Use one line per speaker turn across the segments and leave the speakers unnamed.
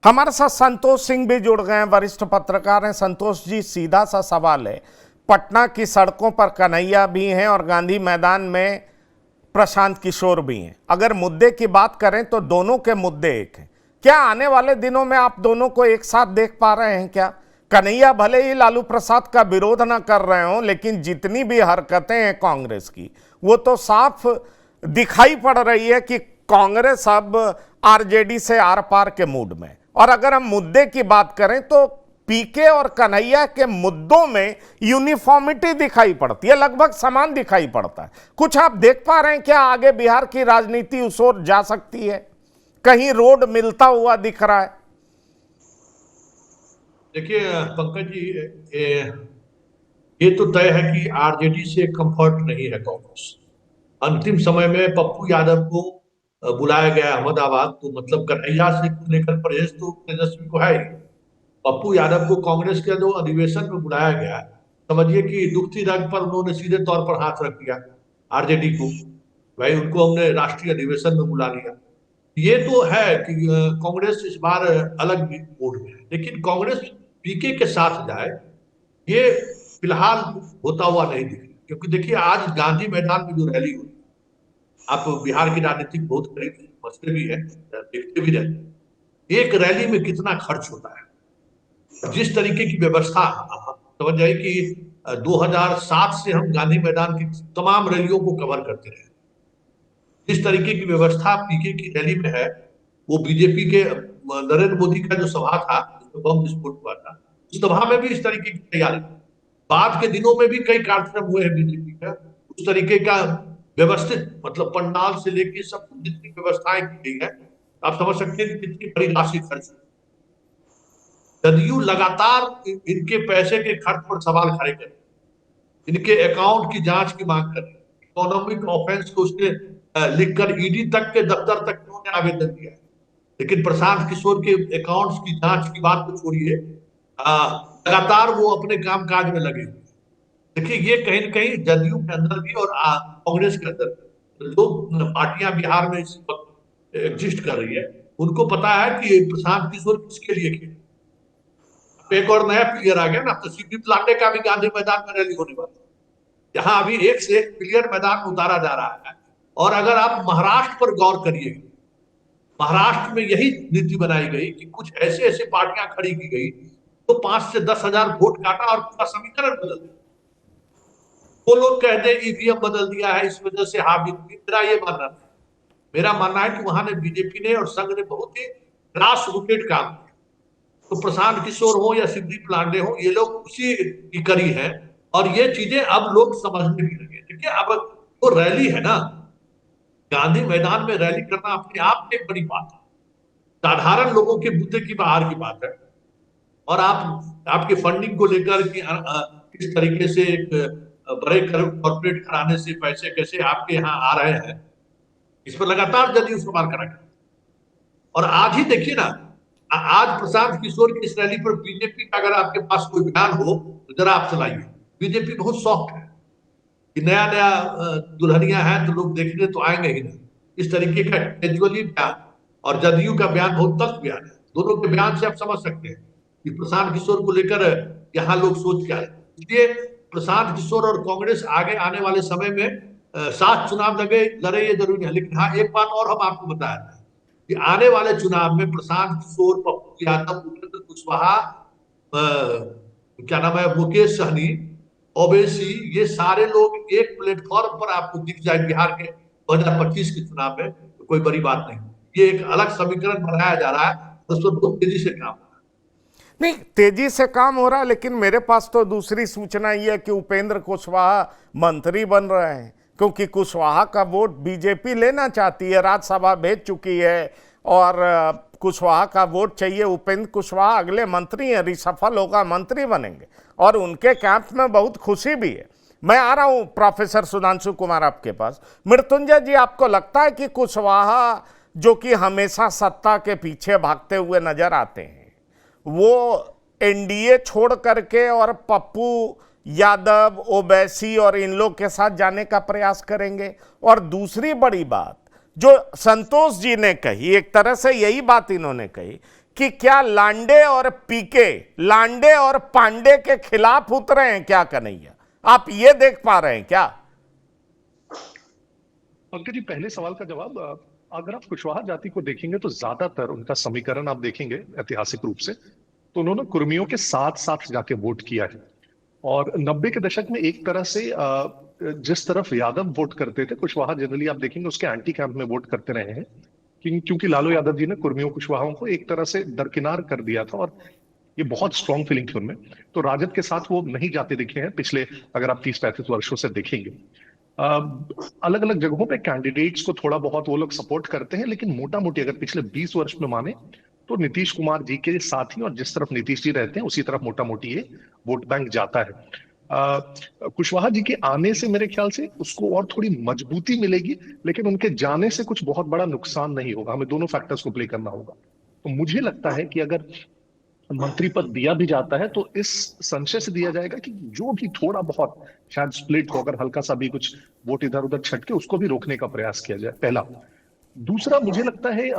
हमारे साथ संतोष सिंह भी जुड़ गए हैं, वरिष्ठ पत्रकार हैं। संतोष जी, सीधा सा सवाल है, पटना की सड़कों पर कन्हैया भी हैं और गांधी मैदान में प्रशांत किशोर भी हैं। अगर मुद्दे की बात करें तो दोनों के मुद्दे एक हैं। क्या आने वाले दिनों में आप दोनों को एक साथ देख पा रहे हैं क्या? कन्हैया भले ही लालू प्रसाद का विरोध ना कर रहे हो, लेकिन जितनी भी हरकतें हैं कांग्रेस की, वो तो साफ दिखाई पड़ रही है कि कांग्रेस अब आरजेडी से आर पार के मूड में। और अगर हम मुद्दे की बात करें तो पीके और कन्हैया के मुद्दों में यूनिफॉर्मिटी दिखाई पड़ती है, लगभग समान दिखाई पड़ता है। कुछ आप देख पा रहे हैं क्या आगे बिहार की राजनीति उस ओर जा सकती है? कहीं रोड मिलता हुआ दिख रहा है?
देखिए पंकज जी, ये तो तय है कि आरजेडी से कंफर्ट नहीं है कांग्रेस। अंतिम समय में पप्पू यादव को बुलाया गया अहमदाबाद, तो मतलब कन्हैया से लेकर परहेज तो तेजस्वी को है ही। पप्पू यादव को कांग्रेस के जो अधिवेशन में बुलाया गया, समझिए कि दुखती रंग पर उन्होंने सीधे तौर पर हाथ रख दिया आरजेडी को। भाई उनको हमने राष्ट्रीय अधिवेशन में बुला लिया। ये तो है कि कांग्रेस इस बार अलग मूड में है, लेकिन कांग्रेस पीके के साथ जाए ये फिलहाल होता हुआ नहीं दिख रहा। क्योंकि देखिए आज गांधी मैदान में जो रैली हुई, आप बिहार की राजनीति बहुत करीब से समझते भी है, देखते भी रहते हैं, एक रैली में कितना खर्च होता है। जिस तरीके की व्यवस्था, समझ जाइए कि 2007 से हम गांधी मैदान की तमाम रैलियों को कवर करते रहे। जिस तरीके की व्यवस्था पीके की रैली में है, वो बीजेपी के नरेंद्र मोदी का जो सभा था जिसमें बम विस्फोट हुआ था, उस सभा में भी इस तरीके की तैयारी। बाद के दिनों में भी कई कार्यक्रम हुए हैं बीजेपी का, उस तरीके का व्यवस्थित, मतलब पंडाल से लेके सब जितनी व्यवस्थाएं की गई है, आप समझ सकते हैं कि कितनी बड़ी राशि खर्च। जदयू लगातार इनके पैसे के खर्च पर सवाल खड़े करे, इनके अकाउंट की जांच की मांग करे, इकोनॉमिक ऑफेंस को उसने लिखकर ईडी तक के दफ्तर तक उन्होंने आवेदन दिया है। लेकिन प्रशांत किशोर के अकाउंट्स की जांच की बात को छोड़िए, लगातार वो अपने काम काज में लगे हुए। देखिए ये कहीं ना कहीं जदयू के अंदर भी और कांग्रेस के अंदर भी जो पार्टियां बिहार में इस वक्त एग्जिस्ट कर रही है, उनको पता है कि प्रशांत किशोर किसके लिए खेले। एक और नया प्लेयर आ गया ना, तो सीपी प्लांडे का भी गांधी मैदान में रैली होने वाली है, जहां अभी एक से एक प्लेयर मैदान में उतारा जा रहा है। और अगर आप महाराष्ट्र पर गौर करिएगा, महाराष्ट्र में यही नीति बनाई गई कि कुछ ऐसे ऐसे पार्टियां खड़ी की गई तो 5 से 10 हजार वोट काटा और पूरा समीकरण बदल दिया। वो लोग कहते हैं ईवीएम बदल दिया है, इस वजह से हावी हुई। मेरा ये मानना है, मेरा मानना है कि वहां ने बीजेपी ने और संघ ने बहुत ही ग्रास रूटेड काम किया। तो प्रशांत किशोर हो या सिद्धि प्लांडे हो, ये लोग उसी की कड़ी है और ये चीजें अब लोग समझने भी लगे। देखिए अब वो रैली है ना, गांधी मैदान में रैली करना अपने आप में एक बड़ी बात है, साधारण लोगों के मुद्दे की बाहर की बात है। और आप आपके फंडिंग को लेकर कि किस तरीके से एक बड़े कॉर्पोरेट घराने से पैसे कैसे आपके यहाँ आ रहे हैं, इस पर लगातार जदयू सवाल करा करती। और आज ही देखिए ना, आज प्रशांत किशोर की इस रैली पर बीजेपी का अगर आपके पास कोई बयान हो तो जरा आप सुनाइए। बीजेपी बहुत सॉफ्ट है कि नया नया दुल्हनिया है तो लोग देखने तो आएंगे ही नहीं, इस तरीके का कैजुअली बयान। और जदयू का बयान बहुत तल्ख बयान है। दोनों के बयान से आप समझ सकते हैं कि प्रशांत किशोर को लेकर यहाँ लोग सोच क्या है। इसलिए प्रशांत किशोर और कांग्रेस आगे आने वाले समय में साथ चुनाव लड़े ये जरूरी है। लेकिन हाँ, एक बात और हम आपको बताया था कि आने वाले चुनाव में प्रशांत किशोर, पप्पू यादव, उपेंद्र कुशवाहा, क्या नाम है, मुकेश सहनी, ओवैसी, ये सारे लोग एक प्लेटफॉर्म पर आपको दिख जाए बिहार के 2025 के चुनाव में, तो कोई बड़ी बात नहीं। ये एक अलग समीकरण बनाया जा रहा है, उस पर बहुत तेजी से काम।
नहीं, तेजी से काम हो रहा है, लेकिन मेरे पास तो दूसरी सूचना ये है कि उपेंद्र कुशवाहा मंत्री बन रहे हैं, क्योंकि कुशवाहा का वोट बीजेपी लेना चाहती है, राज्यसभा भेज चुकी है और कुशवाहा का वोट चाहिए। उपेंद्र कुशवाहा अगले मंत्री हैं, रिसफल होगा, मंत्री बनेंगे और उनके कैंप में बहुत खुशी भी है। मैं आ रहा हूं प्रोफेसर सुधांशु कुमार आपके पास। मृत्युंजय जी, आपको लगता है कि कुशवाहा, जो कि हमेशा सत्ता के पीछे भागते हुए नजर आते हैं, वो एनडीए छोड़ करके और पप्पू यादव, ओवैसी और इन लोग के साथ जाने का प्रयास करेंगे? और दूसरी बड़ी बात जो संतोष जी ने कही, एक तरह से यही बात इन्होंने कही कि क्या लांडे और पीके, लांडे और पांडे के खिलाफ उतरे हैं क्या कन्हैया? आप ये देख पा रहे हैं क्या?
पंकज जी, पहले सवाल का जवाब, अगर आप कुशवाहा जाति को देखेंगे तो ज्यादातर उनका समीकरण आप देखेंगे ऐतिहासिक रूप से, तो उन्होंने कुर्मियों के साथ साथ जाके वोट किया है। और 90 के दशक में एक तरह से जिस तरफ यादव वोट करते थे, कुशवाहा जनरली आप देखेंगे उसके एंटी कैंप में वोट करते रहे हैं, क्योंकि लालू यादव जी ने कुर्मियों कुशवाहाओं को एक तरह से दरकिनार कर दिया था और ये बहुत स्ट्रॉन्ग फीलिंग थी उनमें। तो राजद के साथ वो नहीं जाते दिखे हैं पिछले, अगर आप 30-35 वर्षों से देखेंगे। अलग अलग जगहों पे कैंडिडेट्स को थोड़ा बहुत वो लोग सपोर्ट करते हैं, लेकिन मोटा मोटी अगर पिछले 20 वर्ष में माने तो नीतीश कुमार जी के साथ ही, और जिस तरफ नीतीश जी रहते हैं उसी तरफ मोटा मोटी ये वोट बैंक जाता है। कुशवाहा जी के आने से मेरे ख्याल से उसको और थोड़ी मजबूती मिलेगी, लेकिन उनके जाने से कुछ बहुत बड़ा नुकसान नहीं होगा। हमें दोनों फैक्टर्स को प्ले करना होगा। तो मुझे लगता है कि अगर मंत्री पद दिया भी जाता है तो इस संशय से दिया जाएगा कि जो भी थोड़ा बहुत शायद स्प्लिट हो, अगर हल्का सा भी कुछ वोट इधर उधर छटके, उसको भी रोकने का प्रयास किया जाए, पहला। दूसरा, मुझे लगता है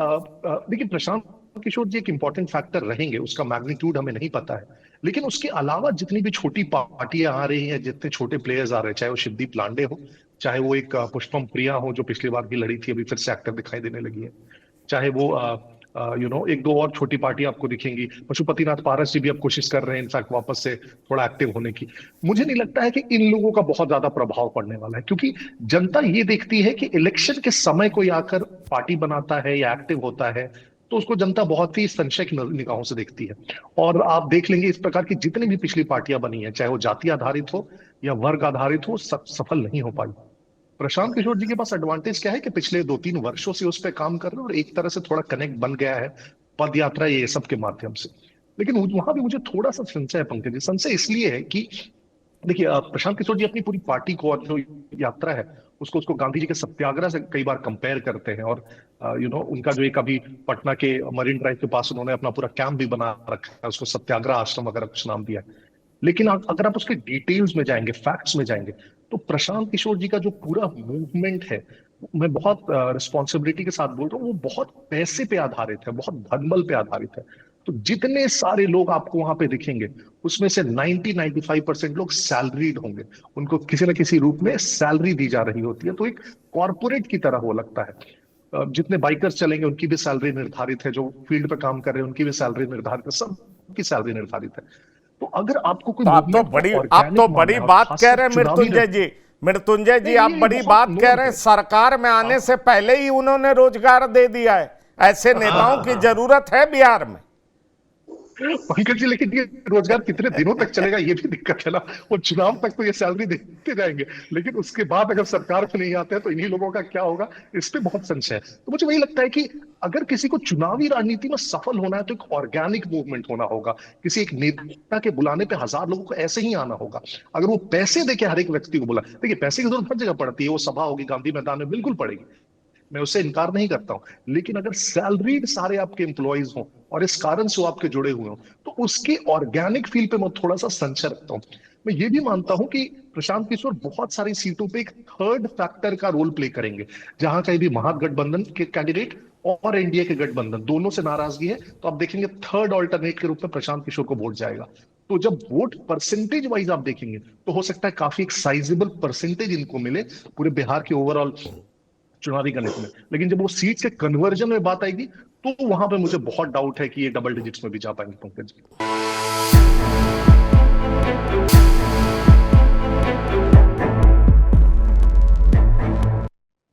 देखिए, प्रशांत किशोर जी एक इंपॉर्टेंट फैक्टर रहेंगे, उसका मैग्नीट्यूड हमें नहीं पता है, लेकिन उसके अलावा जितनी भी छोटी पार्टियां आ रही हैं, जितने छोटे प्लेयर्स आ रहे हैं, चाहे वो शिवदीप लांडे हो, चाहे वो एक पुष्पम प्रिया हो जो पिछली बार की लड़ी थी, अभी फिर से एक्टर दिखाई देने लगी है, चाहे वो एक दो और छोटी पार्टी आपको दिखेंगी, पशुपतिनाथ पारस जी भी अब कोशिश कर रहे हैं इनफैक्ट वापस से थोड़ा एक्टिव होने की। मुझे नहीं लगता है कि इन लोगों का बहुत ज्यादा प्रभाव पड़ने वाला है, क्योंकि जनता ये देखती है कि इलेक्शन के समय कोई आकर पार्टी बनाता है या एक्टिव होता है तो उसको जनता बहुत ही संशय की निगाहों से देखती है। और आप देख लेंगे इस प्रकार की जितनी भी पिछली पार्टियां बनी है, चाहे वो जाति आधारित हो या वर्ग आधारित हो, सफल नहीं हो पाई। प्रशांत किशोर जी के पास एडवांटेज क्या है कि पिछले 2-3 वर्षों से उस पर काम कर रहे हैं और एक तरह से थोड़ा कनेक्ट बन गया है पद यात्रा ये सब के माध्यम से। लेकिन वहां भी मुझे थोड़ा सा संशय है पंकज जी। संशय इसलिए है कि देखिए, प्रशांत किशोर जी अपनी पूरी पार्टी को और जो यात्रा है उसको उसको गांधी जी के सत्याग्रह से कई बार कंपेयर करते हैं। और उनका जो एक अभी पटना के मरीन ड्राइव के पास उन्होंने अपना पूरा कैंप भी बना रखा है, उसको सत्याग्रह आश्रम वगैरह कुछ नाम दिया है। लेकिन अगर आप उसके डिटेल्स में जाएंगे, फैक्ट्स में जाएंगे, तो प्रशांत किशोर जी का जो पूरा मूवमेंट है, मैं बहुत रिस्पॉन्सिबिलिटी के साथ बोल रहा हूँ, वो बहुत पैसे पे आधारित है, बहुत धनबल पे आधारित है। तो जितने सारे लोग आपको वहां पे दिखेंगे उसमें से 90-95% लोग सैलरीड होंगे, उनको किसी न किसी रूप में सैलरी दी जा रही होती है। तो एक कॉरपोरेट की तरह वो लगता है। जितने बाइकर्स चलेंगे उनकी भी सैलरी निर्धारित है, जो फील्ड पे काम कर रहे हैं उनकी भी सैलरी निर्धारित है, सबकी सैलरी निर्धारित है। तो अगर आपको कोई
तो आप तो बड़ी बात कह रहे हैं मृत्युंजय जी। मृत्युंजय जी, आप बड़ी बात कह रहे हैं। सरकार में आने से पहले ही उन्होंने रोजगार दे दिया है। ऐसे नेताओं की जरूरत है बिहार में।
पंकज जी, लेकिन ये रोजगार कितने दिनों तक चलेगा, ये भी दिक्कत है ना। वो चुनाव तक तो ये सैलरी देते जाएंगे, लेकिन उसके बाद अगर सरकार में नहीं आते हैं तो इन्हीं लोगों का क्या होगा, इस पे बहुत संशय है। तो मुझे वही लगता है कि अगर किसी को चुनावी राजनीति में सफल होना है तो एक ऑर्गेनिक मूवमेंट होना होगा। किसी एक नेता के बुलाने पे 1000 लोगों को ऐसे ही आना होगा। अगर वो पैसे देके हर एक व्यक्ति को बुला, देखिए पैसे की जरूरत हर जगह पड़ती है, वो सभा होगी गांधी मैदान में, बिल्कुल पड़ेगी, मैं उससे इनकार नहीं करता हूं। लेकिन अगर सैलरीड सारे आपके एम्प्लॉयज हों और इस कारण से वो आपके जुड़े हुए हों, तो उसके ऑर्गेनिक फील पे मैं थोड़ा सा संशय रखता हूं। मैं ये भी मानता हूं कि प्रशांत किशोर बहुत सारी सीटों पे एक थर्ड फैक्टर का रोल प्ले करेंगे। जहां कहीं भी महागठबंधन के कैंडिडेट और एनडीए के गठबंधन दोनों से नाराजगी है, तो आप देखेंगे थर्ड ऑल्टरनेट के रूप में प्रशांत किशोर को वोट जाएगा। तो जब वोट परसेंटेज वाइज आप देखेंगे तो हो सकता है काफी एक साइजेबल परसेंटेज इनको मिले पूरे बिहार के ओवरऑल चुनावी गणित में। लेकिन जब वो सीट के कन्वर्जन में बात आएगी तो वहां पे मुझे बहुत डाउट है कि ये डबल डिजिट्स में भी जा पाएंगे पंकज जी।